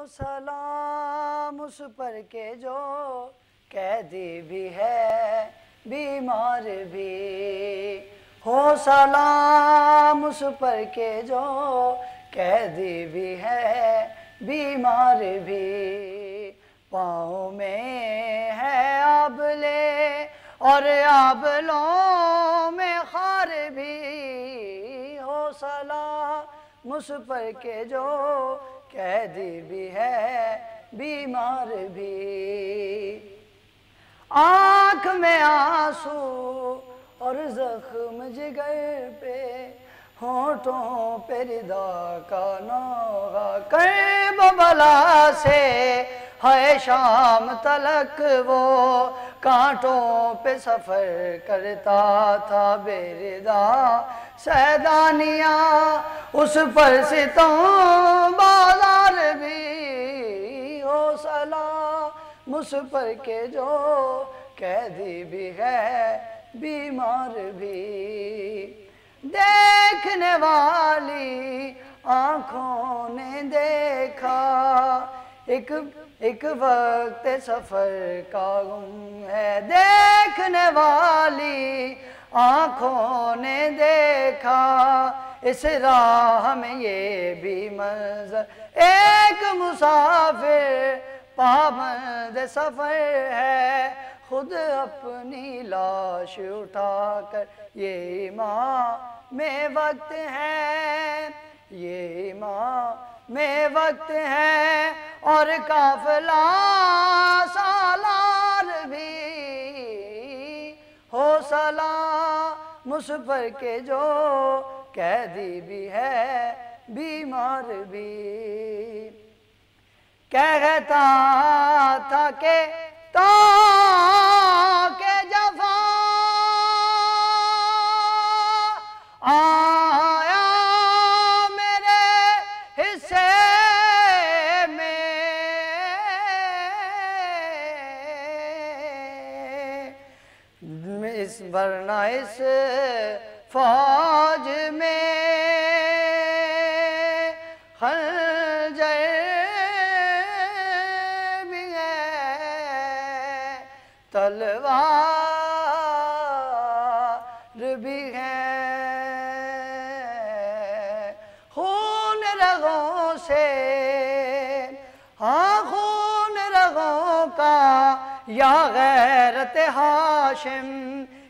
सलाम उस पर के जो कैदी भी है बीमार भी, हो सलाम उस पर के जो कैदी भी है बीमार भी। पाँव में है आबले और आबलों में खार भी, हो सलाम उस पर के जो कैदी भी है बीमार भी। आँख में आंसू और जख्म जिगर पे, होठों पे रिदा का नौगा कर बला से है शाम तलक वो कांटों पे सफ़र करता था बेरिदा सैदानिया, उस पर सितों बाजार भी, हो सलाम उस पर के जो कैदी भी है बीमार भी। देखने वाली आँखों ने देखा एक वक्त सफ़र का गुम है, देखने वाली आँखों ने देखा इस राह में ये भी मंजर, एक मुसाफिर पाबंद सफ़र है, खुद अपनी लाश उठाकर ये माँ में वक्त है, ये माँ में वक्त है और काफिला सालार भी, हो सलाम उस पर के जो कैदी भी है बीमार भी। कहता था कि तो के जफा आया मेरे हिस्से में, इस वरना इस फौज में खंजर भी है, तलवार भी है, खून रगों से, हाँ खून रगों का या गैरत हाशिम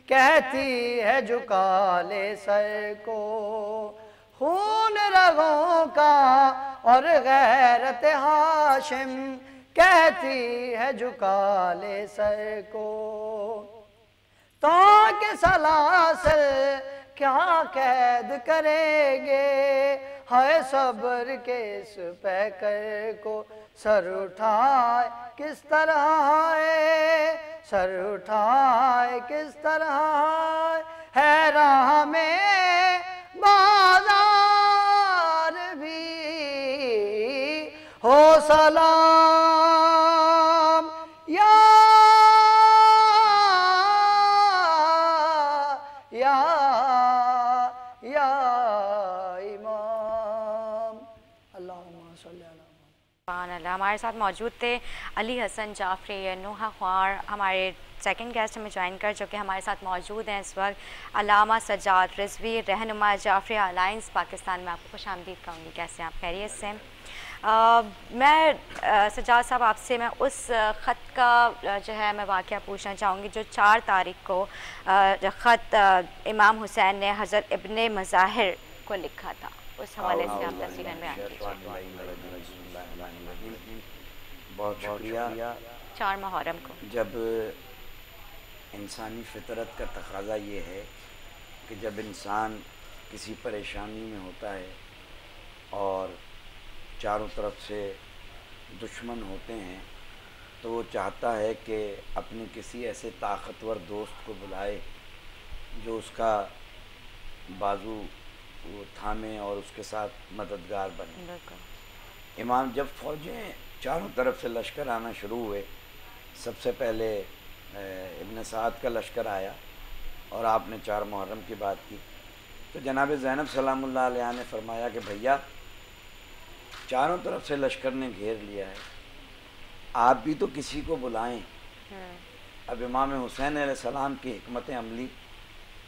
कहती है झुका ले सर को, खून रगों का और गैरत हाशिम कहती है झुका ले सर को। तो के सलासल क्या कैद करेंगे, है सब्र के इस पैकर को सर उठाए किस तरह है, सर उठाए किस तरह है राह में बाजार भी, हो सलाम या इमाम। अल्लाहुम्मा सल्ली अला हमारे साथ मौजूद थे अली हसन जाफरी नूहा ख्वार, हमारे सेकंड गेस्ट हमें ज्वाइन कर चुके हैं। हमारे साथ मौजूद हैं इस वक्त अल्लामा सज्जाद रिजवी, रहनुमा जाफरी अलायंस पाकिस्तान में। आपको खुशामदीद कहूँगी, कैसे आप खैरियत से? मैं सज्जाद साहब आपसे मैं उस ख़त का जो है मैं वाक़या पूछना चाहूँगी जो 4 तारीख को ख़त इमाम हुसैन ने हज़रत इब्ने मज़ाहिर को लिखा था, उस हवाले से आप तफसीलन में आगे। बहुत शुक्रिया। 4 मुहर्रम को जब इंसानी फितरत का तकाजा ये है कि जब इंसान किसी परेशानी में होता है और चारों तरफ से दुश्मन होते हैं, तो वो चाहता है कि अपने किसी ऐसे ताकतवर दोस्त को बुलाए जो उसका बाजू वो थामे और उसके साथ मददगार बने। इमाम जब फ़ौजें चारों तरफ से लश्कर आना शुरू हुए, सबसे पहले इब्न साद का लश्कर आया और आपने 4 मुहर्रम की बात की, तो जनाब ज़ैनब सलामुल्लाह अलैहा ने फरमाया कि भैया चारों तरफ से लश्कर ने घेर लिया है, आप भी तो किसी को बुलाएं। अब इमाम हुसैन अलैहिस्सलाम की हिकमत अमली,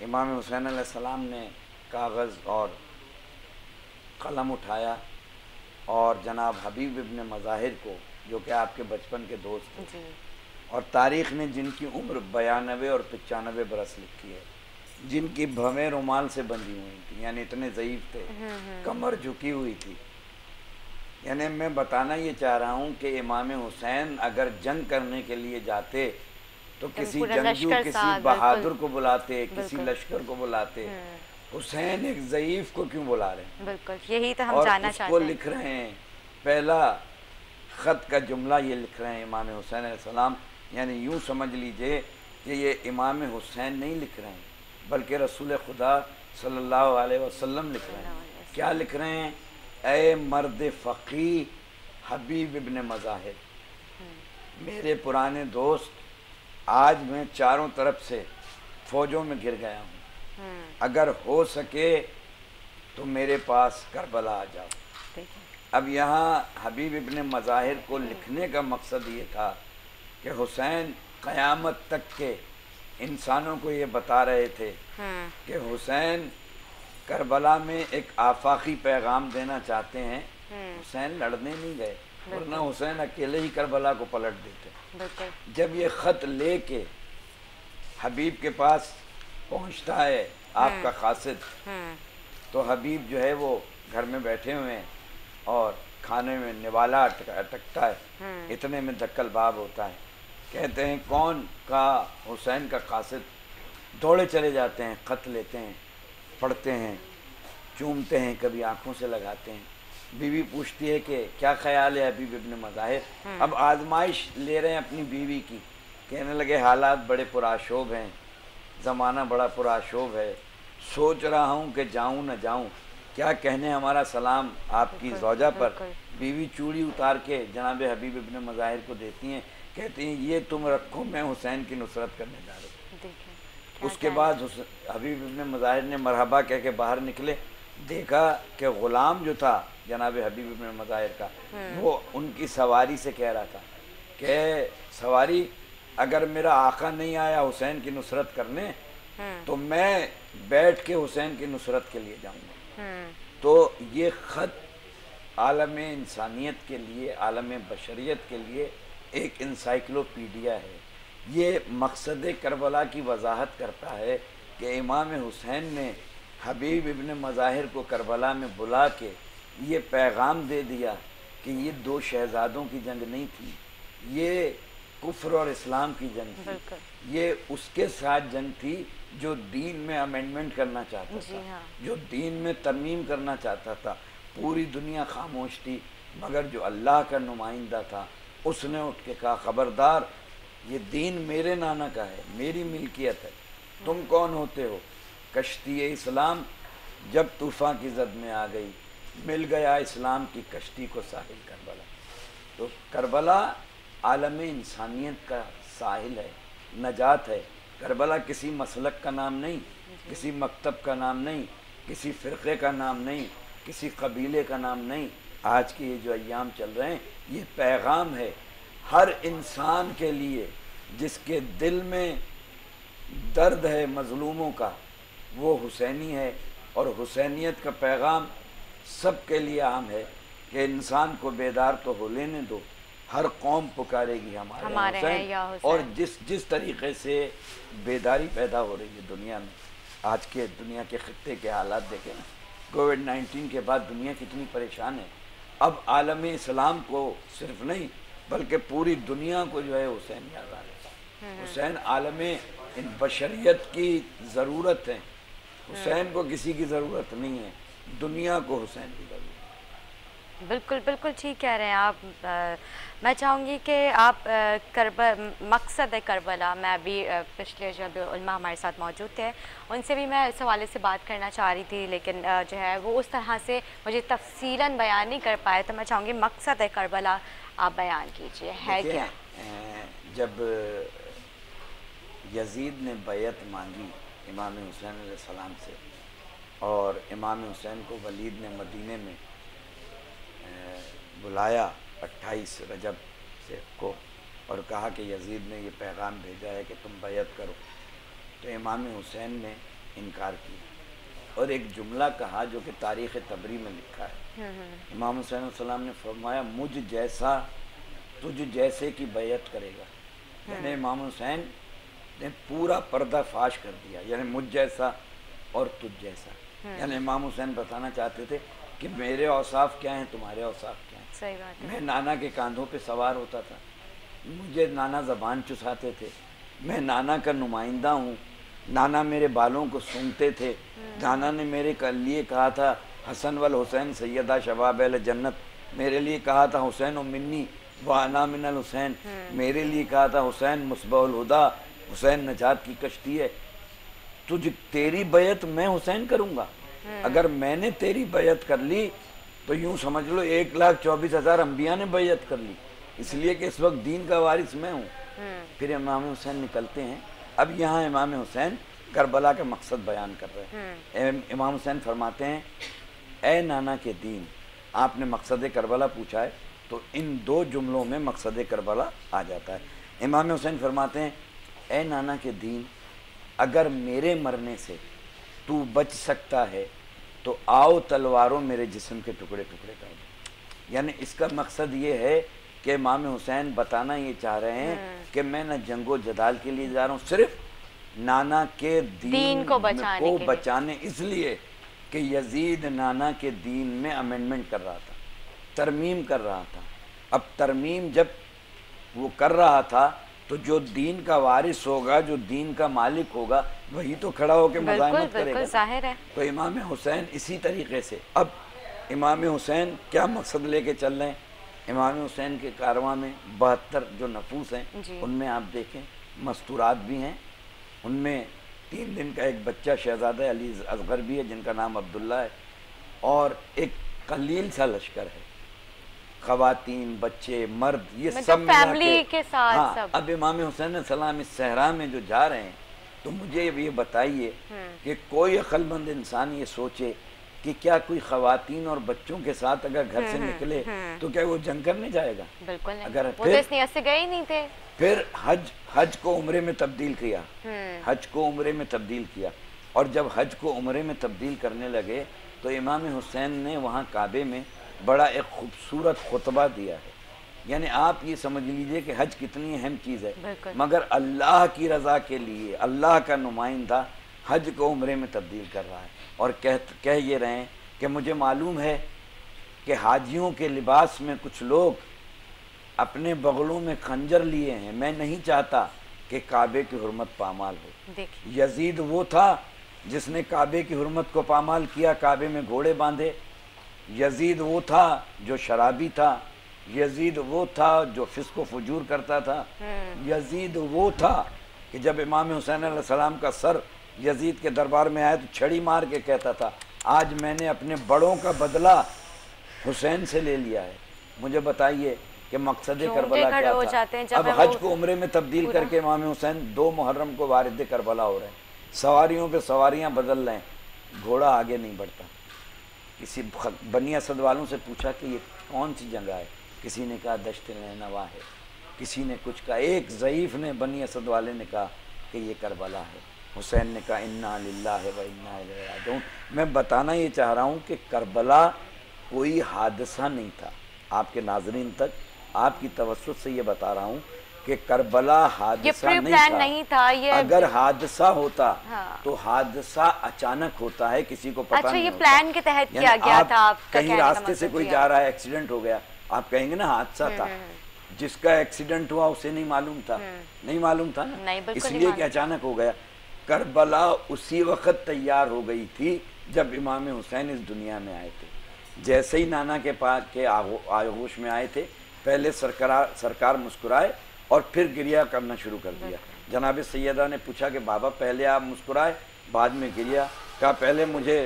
इमाम हुसैन अलैहिस्सलाम ने कागज़ और कलम उठाया और जनाब हबीब इब्न मज़ाहिर को, जो कि आपके बचपन के दोस्त थे, और तारीख़ ने जिनकी उम्र 92 और 95 बरस लिखी है, जिनकी भवें रुमाल से बंधी हुई थी, यानी इतने ज़ईफ़ थे, कमर झुकी हुई थी। यानी मैं बताना ये चाह रहा हूँ कि इमाम हुसैन अगर जंग करने के लिए जाते तो किसी जंगजू, किसी बहादुर को बुलाते, किसी लश्कर को बुलाते। हुसैन एक ज़ईफ़ को क्यों बुला रहे हैं? बिल्कुल, यही तो हम जानना चाहते हैं। और लिख रहे हैं, पहला ख़त का जुमला ये लिख रहे हैं इमाम हुसैन अलैहिस्सलाम, यानी यूँ समझ लीजिए कि ये इमाम हुसैन नहीं लिख रहे हैं, बल्कि रसूल खुदा सल्लल्लाहु अलैहि वसल्लम लिख रहे हैं। क्या लिख रहे हैं? ए मर्द फ़क़ी हबीब इब्न मज़ाहिर, मेरे पुराने दोस्त, आज मैं चारों तरफ से फ़ौजों में घिर गया हूँ, अगर हो सके तो मेरे पास करबला आ जाओ। अब यहाँ हबीब इब्न मज़ाहिर को लिखने का मकसद ये था कि हुसैन क़यामत तक के इंसानों को ये बता रहे थे कि हुसैन करबला में एक आफाकी पैगाम देना चाहते हैं। हुसैन लड़ने नहीं गए, वरना हुसैन अकेले ही करबला को पलट देते। जब ये ख़त लेके हबीब के पास पहुंचता है आपका कासिद, तो हबीब जो है वो घर में बैठे हुए हैं और खाने में निवाला अटकता है, इतने में दक्कल बाब होता है। कहते हैं कौन? का हुसैन का कासिद। दौड़े चले जाते हैं, ख़त लेते हैं, पढ़ते हैं, चूमते हैं, कभी आँखों से लगाते हैं। बीवी पूछती है कि क्या ख्याल है हबीब इब्न मज़ाहिर? अब आजमाइश ले रहे हैं अपनी बीवी की। कहने लगे हालात बड़े पुराशोभ हैं, ज़माना बड़ा पुराशोभ है, सोच रहा हूँ कि जाऊँ न जाऊँ, क्या कहने हमारा सलाम आपकी ज़ौजा पर। बीवी चूड़ी उतार के जनाब हबीब इब्न मज़ाहिर को देती हैं, कहती हैं ये तुम रखो, मैं हुसैन की नुसरत करने जा रही हूँ। उसके बाद हबीब इब्न मज़ाहिर ने मरहबा कह के बाहर निकले, देखा कि ग़ुलाम जो था जनाब हबीब इब्न मज़ाहिर का, वो उनकी सवारी से कह रहा था कि सवारी, अगर मेरा आका नहीं आया हुसैन की नुसरत करने तो मैं बैठ के हुसैन की नुसरत के लिए जाऊंगा। तो ये ख़त आलम इंसानियत के लिए, आलम बशरियत के लिए एक इंसाइक्लोपीडिया है। ये मकसद करबला की वजाहत करता है कि इमाम हुसैन ने हबीब इब्न मज़ाहिर को करबला में बुला के ये पैगाम दे दिया कि ये दो शहजादों की जंग नहीं थी, ये कुफ्र और इस्लाम की जंग थी। ये उसके साथ जंग थी जो दीन में अमेंडमेंट करना चाहता था, जो दीन में तरमीम करना चाहता था। पूरी दुनिया खामोश थी, मगर जो अल्लाह का नुमाइंदा था उसने उठ के कहा ख़बरदार, ये दीन मेरे नाना का है, मेरी मिल्कियत है, तुम कौन होते हो? कश्ती इस्लाम जब तूफ़ान की जद में आ गई, मिल गया इस्लाम की कश्ती को साहिल करबला। तो करबला आलम इंसानियत का साहिल है, नजात है। करबला किसी मसलक का नाम नहीं, किसी मकतब का नाम नहीं, किसी फ़िरक़े का नाम नहीं, किसी कबीले का नाम नहीं। आज के ये जो अय्याम चल रहे हैं, ये पैगाम है हर इंसान के लिए जिसके दिल में दर्द है मज़लूमों का, वो हुसैनी है। और हुसैनियत का पैगाम सब के लिए आम है कि इंसान को बेदार तो हो लेने दो, हर कौम पुकारेगी हमारे हुसैन। और जिस तरीक़े से बेदारी पैदा हो रही है दुनिया में, आज के दुनिया के ख़ित्ते के हालात देखें ना, कोविड-19 के बाद दुनिया कितनी परेशान है। अब आलम इस्लाम को सिर्फ नहीं बल्कि पूरी दुनिया को जो है हुसैन याद आ रहा है। हुसैन आलम इन बशरियत की ज़रूरत है, हुसैन को किसी की ज़रूरत नहीं है, दुनिया को हुसैन की ज़रूरत है। बिल्कुल बिल्कुल ठीक कह रहे हैं आप। मैं चाहूँगी कि आप मकसद करबला, मैं भी पिछले जब उलमा हमारे साथ मौजूद थे उनसे भी मैं इस हवाले से बात करना चाह रही थी, लेकिन जो है वो उस तरह से मुझे तफसीलन बयान नहीं कर पाए। तो मैं चाहूँगी मकसद करबला आप बयान कीजिए, है क्या? जब यजीद ने बैत मांगी इमाम हुसैन अलैहिस्सलाम से, और इमाम हुसैन को वलीद ने मदीने में बुलाया 28 रजब से को और कहा कि यजीद ने ये पैगाम भेजा है कि तुम बैत करो, तो इमाम हुसैन ने इनकार किया और एक जुमला कहा जो कि तारीख़ तबरी में लिखा है। इमाम हुसैन सलाम ने फरमाया मुझ जैसा तुझ जैसे की बैत करेगा, यानी इमाम हुसैन ने पूरा पर्दा फाश कर दिया, यानी मुझ जैसा और तुझ जैसा। यानी इमाम हुसैन बताना चाहते थे कि मेरे औसाफ क्या हैं, तुम्हारे औसाफ क्या हैं। सही बात है। मैं नाना के कांधों पे सवार होता था, मुझे नाना ज़बान चुसाते थे, मैं नाना का नुमाइंदा हूँ, नाना मेरे बालों को सूंघते थे, नाना ने मेरे लिए कहा था हसन वल हुसैन सैयदा शबाब अल जन्नत, मेरे लिए कहा था हुसैन मिन्नी व अना मिनल हुसैन, मेरे लिए कहा था हुसैन मुस्बहुल हुदा, हुसैन नजात की कश्ती है। तेरी बैत मैं हुसैन करूँगा, अगर मैंने तेरी बैत कर ली तो यूँ समझ लो 1,24,000 अम्बिया ने बैत कर ली, इसलिए कि इस वक्त दीन का वारिस मैं हूँ। फिर इमाम हुसैन निकलते हैं। अब यहाँ इमाम हुसैन करबला का मकसद बयान कर रहे हैं। इमाम हुसैन फरमाते हैं ए नाना के दीन, आपने मकसद करबला पूछा है तो इन दो जुमलों में मकसद करबला आ जाता है। इमाम हुसैन फरमाते हैं ए नाना के दीन, अगर मेरे मरने से तू बच सकता है तो आओ तलवारों मेरे जिस्म के टुकड़े टुकड़े कर दो। यानी इसका मकसद ये है कि इमाम हुसैन बताना ये चाह रहे हैं कि मैं न जंगो जदाल के लिए जा रहा हूँ, सिर्फ नाना के दीन को बचाने इसलिए कि यजीद नाना के दीन में अमेंडमेंट कर रहा था, तरमीम कर रहा था। अब तरमीम जब वो कर रहा था तो जो दीन का वारिस होगा, जो दीन का मालिक होगा, वही तो खड़ा होकर मज़ाहमत करेगा। ज़ाहिर है। तो इमाम हुसैन इसी तरीके से, अब इमाम हुसैन क्या मकसद लेके चल रहे हैं। इमाम हुसैन के कारवां में 72 जो नफूस हैं उनमें आप देखें मस्तूरात भी हैं, उनमें 3 दिन का एक बच्चा शहजादा अली असगर भी है जिनका नाम अब्दुल्ला है, और एक कलील सा लश्कर है, खवातीन बच्चे मर्द ये सब फैमिली के साथ। हाँ, सब। अब इमाम हुसैन सलाम इस सहरा में जो जा रहे हैं तो मुझे ये बताइए कि कोई अक्लमंद इंसान ये सोचे कि क्या कोई खवातीन और बच्चों के साथ अगर घर से निकले तो क्या वो जंग करने जाएगा? बिल्कुल नहीं। अगर वो तो इस नियत से गए ही नहीं थे। फिर हज को उम्रे में तब्दील किया, हज को उम्रे में तब्दील किया, और जब हज को उम्रे में तब्दील करने लगे तो इमाम हुसैन ने वहाँ काबे में बड़ा एक खूबसूरत खुतबा दिया है। यानी आप ये समझ लीजिए कि हज कितनी अहम चीज़ है, मगर अल्लाह की रज़ा के लिए अल्लाह का नुमाइंदा हज को उम्रे में तब्दील कर रहा है और कह ये रहे हैं कि मुझे मालूम है कि हाजियों के लिबास में कुछ लोग अपने बगलों में खंजर लिए हैं, मैं नहीं चाहता कि काबे की हुर्मत पामाल हो। यजीद वो था जिसने काबे की हुर्मत को पामाल किया, काबे में घोड़े बांधे। यजीद वो था जो शराबी था, यजीद वो था जो फिस्क व फजूर करता था, यजीद वो था कि जब इमाम हुसैन अलैहिस्सलाम का सर यजीद के दरबार में आया तो छड़ी मार के कहता था आज मैंने अपने बड़ों का बदला हुसैन से ले लिया है। मुझे बताइए कि मकसद करबला क्या था? अब हज को उम्रे में तब्दील करके इमाम हुसैन 2 मुहर्रम को वारिद करबला हो रहे हैं, सवारियों पे सवारियां बदल रहे हैं, घोड़ा आगे नहीं बढ़ता। किसी बनी असद वालों से पूछा कि ये कौन सी जगह है, किसी ने कहा दश्त नैनवा है, किसी ने कुछ कहा, एक ज़ईफ़ ने बनी असद वाले ने कहा कि ये करबला है। हुसैन ने कहा इन्ना लिल्लाहि व इन्ना इलैहि राजिऊन। मैं बताना ये चाह रहा हूँ कि करबला कोई हादसा नहीं था। आपके नाज़रीन तक आपकी तवज्जो से ये बता रहा हूँ कि करबला हादसा नहीं था। ये अगर हादसा होता तो हादसा अचानक होता है, किसी को पता नहीं होता। प्लान के तहत किया गया था। कहीं रास्ते से कोई जा रहा है, एक्सीडेंट हो गया, आप कहेंगे ना हादसा था। जिसका एक्सीडेंट हुआ उसे नहीं मालूम था, नहीं मालूम था ना, इसलिए कि अचानक हो गया। करबला उसी वक्त तैयार हो गई थी जब इमाम हुसैन इस दुनिया में आए थे। जैसे ही नाना के पास के आगोश में आए थे, पहले सरकार मुस्कुराए और फिर गिरिया करना शुरू कर दिया। जनाब सैयदा ने पूछा कि बाबा पहले आप मुस्कुराए बाद में गिरिया। कहा पहले मुझे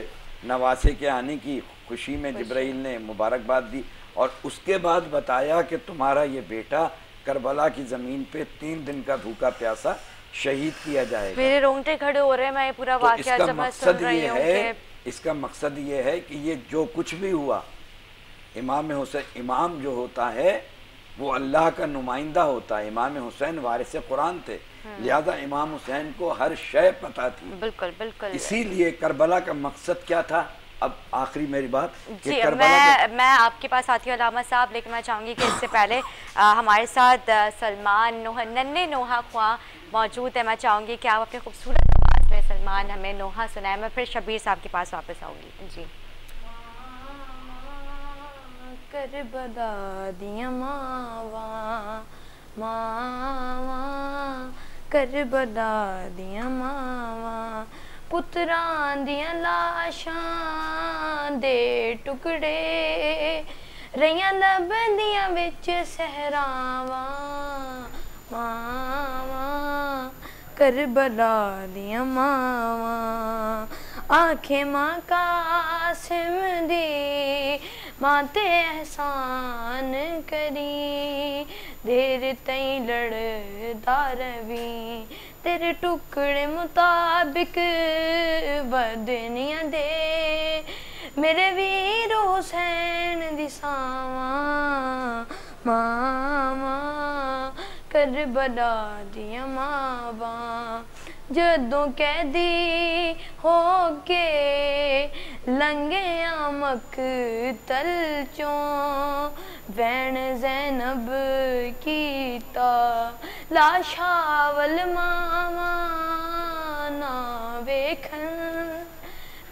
नवासे के आने की खुशी में जिब्राइल ने मुबारकबाद दी और उसके बाद बताया कि तुम्हारा ये बेटा करबला की ज़मीन पे 3 दिन का भूखा प्यासा शहीद किया जाएगा। मेरे रोंगटे खड़े हो रहे हैं, मैं पूरा वाक़या जब मैं सुन रही हूं। इसका मकसद ये है कि ये जो कुछ भी हुआ इमाम हुसैन, इमाम जो होता है वो अल्लाह का नुमाइंदा होता है। इमाम हुसैन वारिस कुरान थे, लिहाजा इमाम हुसैन को हर शय पता थी। बिल्कुल बिल्कुल। इसीलिए करबला का मकसद क्या था? अब आखिरी मेरी बात जी, मैं आपके पास आती हूँ अलामा साहब, लेकिन मैं चाहूँगी कि इससे पहले हमारे साथ सलमान नोहा, नन्हे नोहा ख्वां मौजूद है। मैं चाहूँगी कि आप अपने खूबसूरत आवाज़ में सलमान हमें नोहा सुनाए। मैं फिर शबीर साहब के पास वापस आऊँगी। जी। करबला दियां मावां, मावां करबला दियां मावां, पुत्रां दियां लाशां दे टुकड़े, रहियां लभदियां विच सहरावां, मावां करबला दियां मावां। आखे मां कासिम दी मां ते एहसान करी, देर तई लड़दा रवी, तेरे टुकड़े मुताबिक बदनियां दे, मेरे वीर हुसैन दी सावां, मावां करबला दियां मावां। जदों कैदी हो के लंघिया मकतल चों, वैन ज़ैनब कीता लाशावल मावां ना वेखन,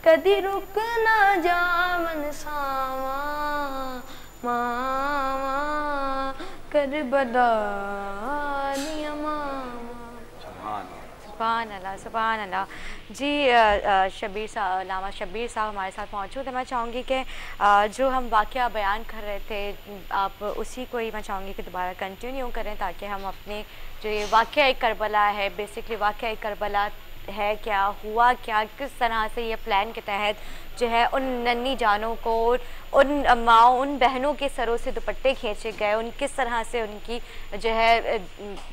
कदी रुक ना जावन सावां, मावां करबला दियां मावां। सुभान अल्लाह, सुभान अल्लाह। जी, शबीर साहब, अल्लामा शबीर साहब हमारे साथ मौजूद है। मैं चाहूँगी कि जो हम वाक़या बयान कर रहे थे, आप उसी को ही मैं चाहूँगी कि दोबारा कंटिन्यू करें, ताकि हम अपने जो ये वाक़या करबला है, बेसिकली वाक़या करबला है क्या, हुआ क्या, किस तरह से ये प्लान के तहत जो है उन नन्ही जानों को, उन माओ, उन बहनों के सरों से दुपट्टे खींचे गए, उन किस तरह से उनकी जो है,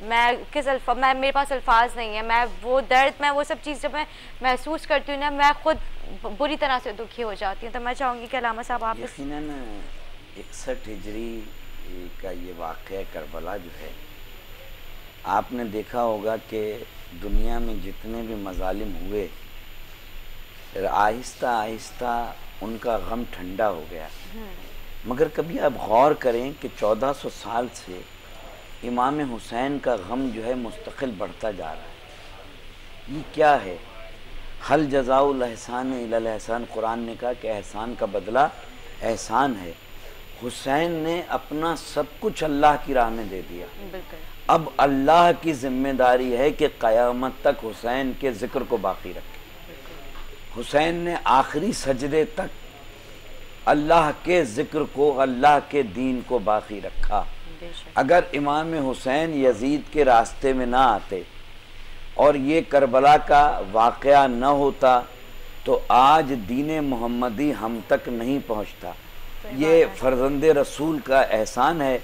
मैं मेरे पास अल्फाज नहीं है, मैं वो दर्द, मैं वो सब चीज़ जब मैं महसूस करती हूँ ना, मैं खुद बुरी तरह से दुखी हो जाती हूँ। तो मैं चाहूँगी कि अलामा साहब आप यकीनन 61 हिजरी का ये वाक़या करबला जो है, आपने देखा होगा कि दुनिया में जितने भी मजालिम हुए, आहिस्ता आहिस्ता उनका गम ठंडा हो गया। मगर कभी आप गौर करें कि 1400 साल से इमाम हुसैन का गम जो है मुस्तकिल बढ़ता जा रहा है। ये क्या है? हल जज़ाउल एहसान इलल एहसान, कुरान ने कहा कि एहसान का बदला एहसान है। हुसैन ने अपना सब कुछ अल्लाह की राह में दे दिया। अब अल्लाह की जिम्मेदारी है कि क़यामत तक हुसैन के ज़िक्र को बाकी रखे। हुसैन ने आखिरी सजदे तक अल्लाह के ज़िक्र को, अल्लाह के दीन को बाकी रखा। अगर इमाम हुसैन यजीद के रास्ते में ना आते और ये करबला का वाक़या न होता, तो आज दीन मोहम्मदी हम तक नहीं पहुँचता। ये फ़र्ज़ंदे रसूल का एहसान है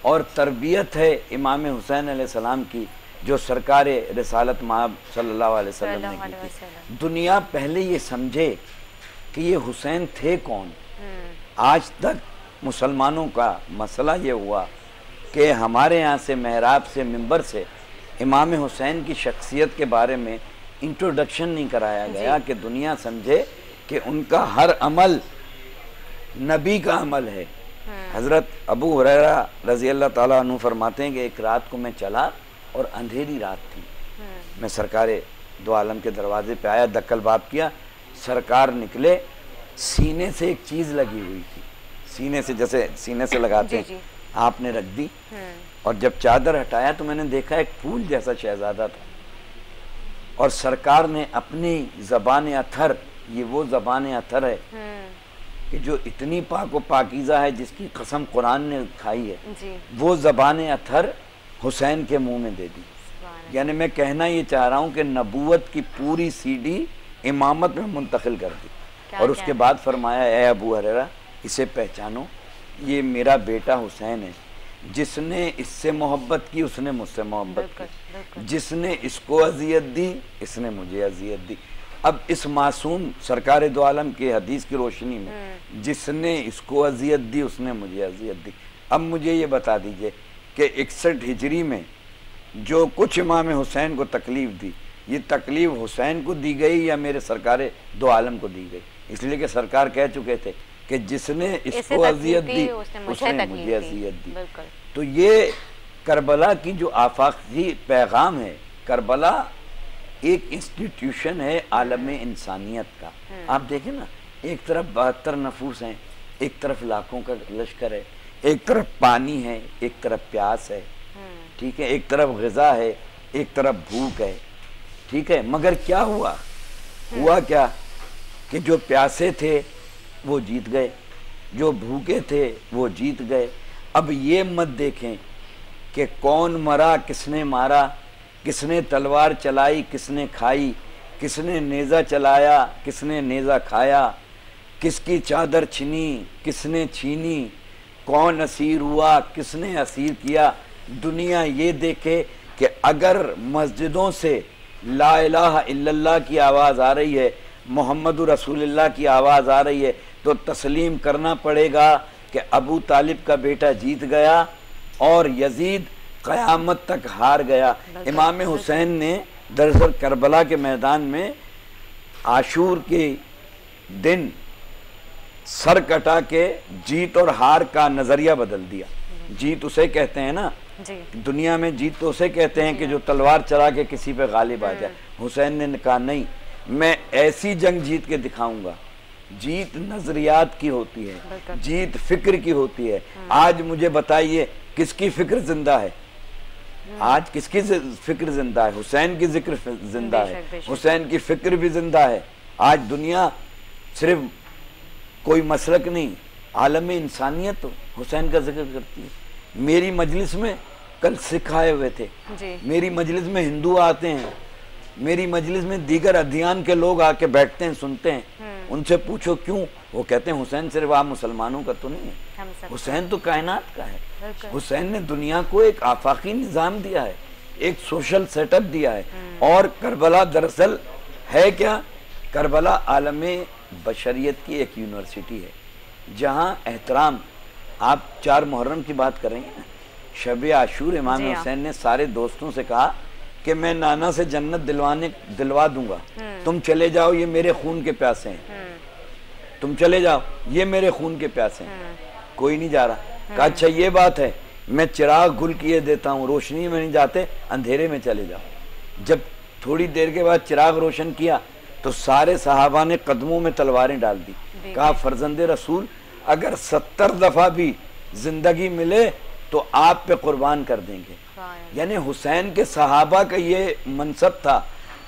और तरबियत है इमाम हुसैन अलैहिस्सलाम की, जो सरकार रिसालत महब सल्लल्लाहु अलैहि वसल्लम ने की थी। दुनिया पहले ये समझे कि ये हुसैन थे कौन। आज तक मुसलमानों का मसला ये हुआ कि हमारे यहाँ से, महराब से, मिंबर से इमाम हुसैन की शख्सियत के बारे में इंट्रोडक्शन नहीं कराया गया कि दुनिया समझे कि उनका हर अमल नबी का अमल है। हज़रत अबू हुरैरा रज़ी अल्लाह ताला अन्हु फरमाते हैं कि एक रात को मैं चला और अंधेरी रात थी, मैं सरकार दो आलम के दरवाजे पे आया, दक्कल बाब किया, सरकार निकले, सीने से एक चीज़ लगी हुई थी, सीने से जैसे सीने से लगाते हैं, आपने रख दी। और जब चादर हटाया तो मैंने देखा एक फूल जैसा शहजादा था, और सरकार ने अपनी ज़बान अथर, ये वो ज़बान अथर है कि जो इतनी पाक व पाकीज़ा है जिसकी कसम कुरान ने खाई है, वो ज़बान अथर हुसैन के मुंह में दे दी। यानी मैं कहना ये चाह रहा हूँ कि नबूवत की पूरी सीडी इमामत में मुंतकिल कर दी। और उसके बाद फरमाया, ए अबू हुरैरा, इसे पहचानो, ये मेरा बेटा हुसैन है। जिसने इससे मोहब्बत की उसने मुझसे मोहब्बत की, जिसने इसको अजियत दी इसने मुझे अजियत दी। अब इस मासूम सरकार दो आलम के हदीस की रोशनी में जिसने इसको अजियत दी उसने मुझे अजियत दी। अब मुझे ये बता दीजिए कि 61 हिजरी में जो कुछ इमाम हुसैन को तकलीफ दी, ये तकलीफ हुसैन को दी गई या मेरे सरकार दो आलम को दी गई? इसलिए कि सरकार कह चुके थे कि जिसने इसको अजियत दी उसने मुझे अजियत दी। तो ये करबला की जो आफाकी पैगाम है, करबला एक इंस्टीट्यूशन है आलम इंसानियत का। आप देखें ना, एक तरफ 72 नफूस हैं, एक तरफ लाखों का लश्कर है, एक तरफ पानी है, एक तरफ प्यास है, ठीक है, एक तरफ ग़िज़ा है, एक तरफ भूख है, ठीक है। मगर क्या हुआ? हुआ क्या कि जो प्यासे थे वो जीत गए, जो भूखे थे वो जीत गए। अब ये मत देखें कि कौन मरा, किसने मारा, किसने तलवार चलाई, किसने खाई, किसने नेज़ा चलाया, किसने नेज़ा खाया, किसकी चादर छिनी, किसने छीनी, कौन असीर हुआ, किसने असीर किया। दुनिया ये देखे कि अगर मस्जिदों से ला इलाहा इल्लल्लाह की आवाज़ आ रही है, मोहम्मद रसूलुल्लाह की आवाज़ आ रही है, तो तस्लीम करना पड़ेगा कि अबू तालिब का बेटा जीत गया और यजीद क़यामत तक हार गया। इमाम हुसैन ने दरअसल करबला के मैदान में आशूर के दिन सर कटा के जीत और हार का नज़रिया बदल दिया। जीत उसे कहते हैं ना जी। दुनिया में जीत तो उसे कहते हैं कि जो तलवार चला के किसी पे गालिब आ जाए। हुसैन ने कहा नहीं, मैं ऐसी जंग जीत के दिखाऊंगा। जीत नजरियात की होती है, जीत फिक्र की होती है। आज मुझे बताइए किसकी फिक्र जिंदा है? आज किसकी फिक्र जिंदा है? हुसैन की जिक्र जिंदा है, हुसैन की फिक्र भी जिंदा है। आज दुनिया सिर्फ कोई मसलक नहीं, आलम इंसानियत हुसैन का जिक्र करती है। मेरी मजलिस में कल सिख आए हुए थे, मेरी मजलिस में हिंदू आते हैं, मेरी मजलिस में दीगर अध्ययन के लोग आके बैठते हैं, सुनते हैं। उनसे पूछो क्यों? वो कहते हैं हुसैन सिर्फ आप मुसलमानों का तो नहीं है, हुसैन तो कायनात का है। हुसैन ने दुनिया को एक आफाकी निज़ाम दिया है, एक सोशल सेटअप दिया है। और करबला दरअसल है क्या? करबला आलम बशरियत की एक यूनिवर्सिटी है जहाँ एहतराम, आप 4 मुहर्रम की बात कर रही हैं, शब आशूर इमाम हुसैन ने सारे दोस्तों से कहा कि मैं नाना से जन्नत दिलवा दूंगा, तुम चले जाओ, ये मेरे खून के प्यासे हैं, तुम चले जाओ, ये मेरे खून के प्यासे हैं। कोई नहीं जा रहा। कहा अच्छा ये बात है, मैं चिराग गुल किए देता हूँ, रोशनी में नहीं जाते, अंधेरे में चले जाओ। जब थोड़ी देर के बाद चिराग रोशन किया तो सारे सहाबा ने कदमों में तलवारें डाल दी। कहा फर्जंदे रसूल, अगर 70 दफा भी जिंदगी मिले तो आप पे कुर्बान कर देंगे। यानी हुसैन के सहाबा का ये मनसब था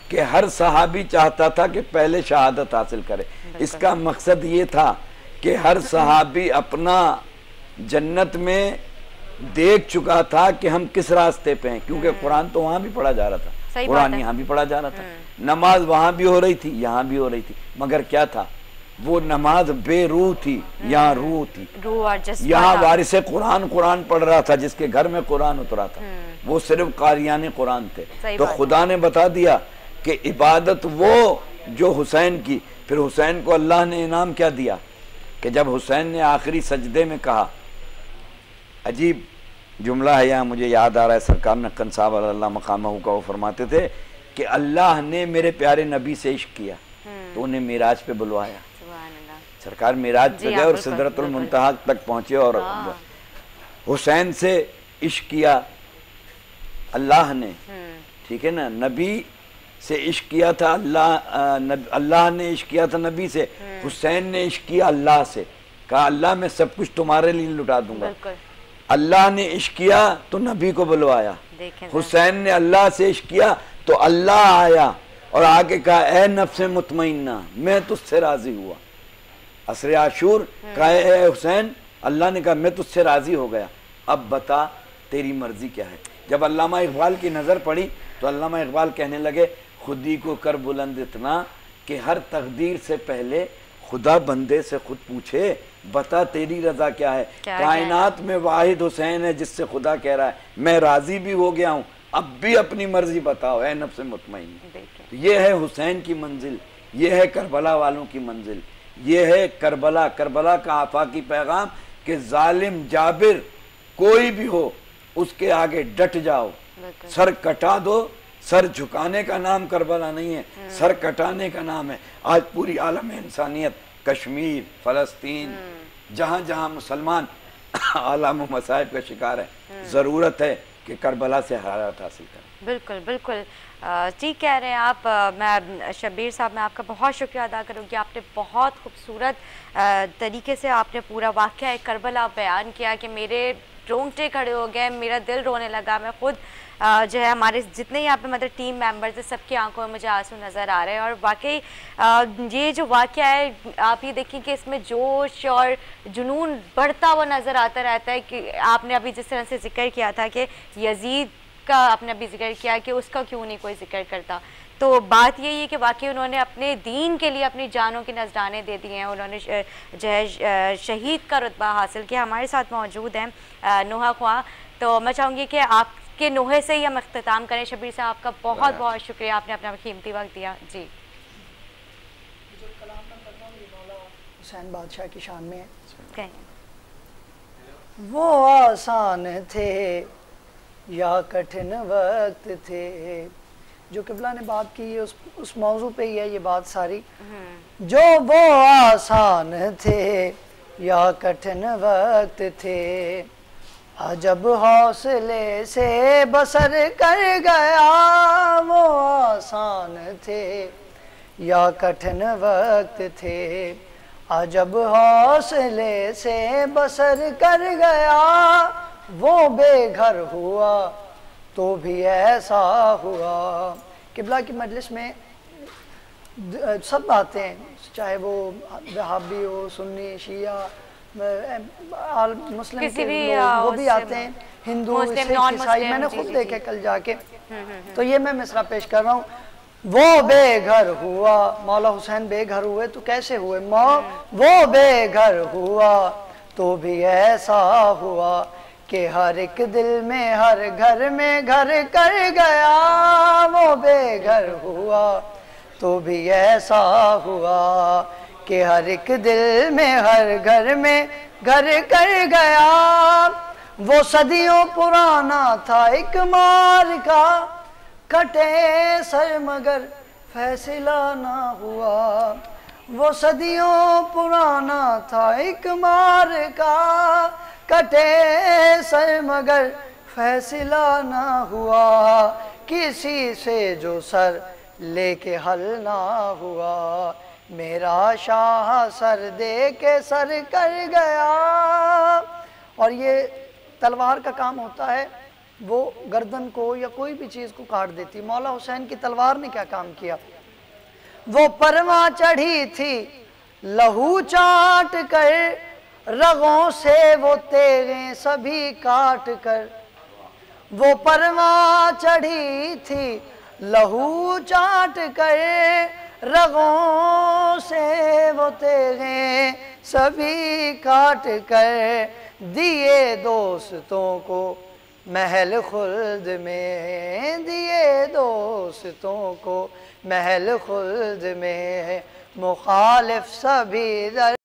कि हर सहाबी चाहता था कि पहले शहादत हासिल करे। इसका मकसद ये था कि हर सहाबी अपना जन्नत में देख चुका था कि हम किस रास्ते पे हैं, क्योंकि कुरान तो वहां भी पढ़ा जा रहा था, कुरान यहाँ भी पढ़ा जा रहा था, नमाज वहां भी हो रही थी, यहाँ भी हो रही थी। मगर क्या था? वो नमाज बेरूह थी, यहाँ रूह थी। यहाँ वारिस कुरान कुरान पढ़ रहा था, जिसके घर में कुरान उतरा था वो सिर्फ कारियाने कुरान थे। तो खुदा ने बता दिया कि इबादत वो जो हुसैन की। फिर हुसैन को अल्लाह ने इनाम क्या दिया कि जब हुसैन ने आखिरी सजदे में कहा, अजीब जुमला है यहाँ मुझे याद आ रहा है, सरकार नक्कन साहब अल्लाह मकामहू का वो फरमाते थे कि अल्लाह ने मेरे प्यारे नबी से इश्क किया तो उन्हें मिराज पे बुलवाया। सरकार मिराज पे गए और सिदरतुल मुंतहा तक पहुंचे और हुसैन से इश्क किया अल्लाह ने, ठीक है ना। नबी से इश्क किया था अल्लाह ने इश्क किया था नबी से, हुसैन ने इश्क किया अल्लाह से। कहा अल्लाह मैं सब कुछ तुम्हारे लिए लुटा दूंगा। अल्लाह ने इश्क किया तो नबी को बुलवाया, हुसैन ने अल्लाह से इश्क किया तो अल्लाह आया और आके कहा ए नफ्से मुतमइन्ना, मैं तुझसे राजी हुआ। असरे आशूर कहा ए हुसैन, अल्लाह ने कहा मैं तुझसे राजी हो गया, अब बता तेरी मर्जी क्या है। जब अल्लामा इकबाल की नज़र पड़ी तो अल्लामा इकबाल कहने लगे खुदी को कर बुलंद इतना कि हर तकदीर से पहले खुदा बंदे से खुद पूछे बता तेरी रजा क्या है। कायनात में वाहिद हुसैन है जिससे खुदा कह रहा है मैं राजी भी हो गया हूँ, अब भी अपनी मर्जी बताओ ए नफ्स मुतमईन। तो ये है हुसैन की मंजिल, ये है करबला वालों की मंजिल, ये है करबला, करबला का आफाकी पैगाम कि जालिम जाबिर कोई भी हो उसके आगे डट जाओ, सर कटा दो। सर झुकाने का नाम करबला नहीं है, सर कटाने का नाम है। आज पूरी आलम इंसानियत, कश्मीर, फलस्तीन, जहाँ जहाँ मुसलमान आलम मसाइब का शिकार है, ज़रूरत है कि करबला से हरारत हासिल करें। बिल्कुल बिल्कुल ठीक कह रहे हैं आप। मैं शब्बीर साहब, मैं आपका बहुत शुक्रिया अदा करूँगी। आपने बहुत खूबसूरत तरीके से आपने पूरा वाक़या करबला बयान किया कि मेरे रोंगटे खड़े हो गए, मेरा दिल रोने लगा। मैं खुद जो है, हमारे जितने यहाँ पे मतलब टीम मेंबर्स हैं, सबकी आंखों में मुझे आंसू नज़र आ रहे हैं। और वाकई ये जो वाक़या है, आप ये देखें कि इसमें जोश और जुनून बढ़ता हुआ नज़र आता रहता है। कि आपने अभी जिस तरह से जिक्र किया था कि यजीद का आपने अभी जिक्र किया कि उसका क्यों नहीं कोई जिक्र करता, तो बात यही है कि वाकई उन्होंने अपने दीन के लिए अपनी जानों की नजराने दे दी हैं। उन्होंने जो है शहीद का रुतबा हासिल किया। हमारे साथ मौजूद हैं नोहा ख्वां, तो मैं चाहूँगी कि आपके नोहे से ही हम अख्तिताम करें। शब्बीर साहब, आपका बहुत बहुत शुक्रिया, आपने अपना कीमती वक्त दिया। जी, हुसैन बादशाह की शान में कहें। वो आसान थे या कठिन वक्त थे, जो किबला ने बात की है उस मौजू पे ही है ये बात सारी। जो वो आसान थे या कठिन वक्त थे, अजब हौसले से बसर कर गया। वो आसान थे या कठिन वक्त थे, अजब हौसले से बसर कर गया। वो बेघर हुआ तो भी ऐसा हुआ। किबला की मजलिस में सब आते हैं, चाहे वो वहाबी हो, सुन्नी, शिया, मुस्लिम के लोग, वो भी आते हैं, हिंदू, सिख, ईसाई। मैंने खुद देखे कल जाके। तो ये मैं मिसरा पेश कर रहा हूँ। वो बेघर हुआ, मौला हुसैन बेघर हुए तो कैसे हुए? वो बेघर हुआ तो भी ऐसा हुआ कि हर एक दिल में, हर घर में घर कर गया। वो बेघर हुआ तो भी ऐसा हुआ कि हर एक दिल में, हर घर में घर कर गया। वो सदियों पुराना था एक मार का, कटे सर मगर फैसला ना हुआ। वो सदियों पुराना था एक मार का, कटे सर मगर फैसला ना हुआ। किसी से जो सर लेके हल ना हुआ, मेरा शाह सर दे के सर कर गया। और ये तलवार का काम होता है, वो गर्दन को या कोई भी चीज़ को काट देती। मौला हुसैन की तलवार ने क्या काम किया? वो परवां चढ़ी थी लहू चाट कर, रगों से वो तेरे सभी काट कर। वो परवां चढ़ी थी लहू चाट कर, रगों से वो तेरे सभी काट कर। दिए दोस्तों को महल खुल्द में, दिए दोस्तों को महल खुल्द में, मुखालिफ सभी दर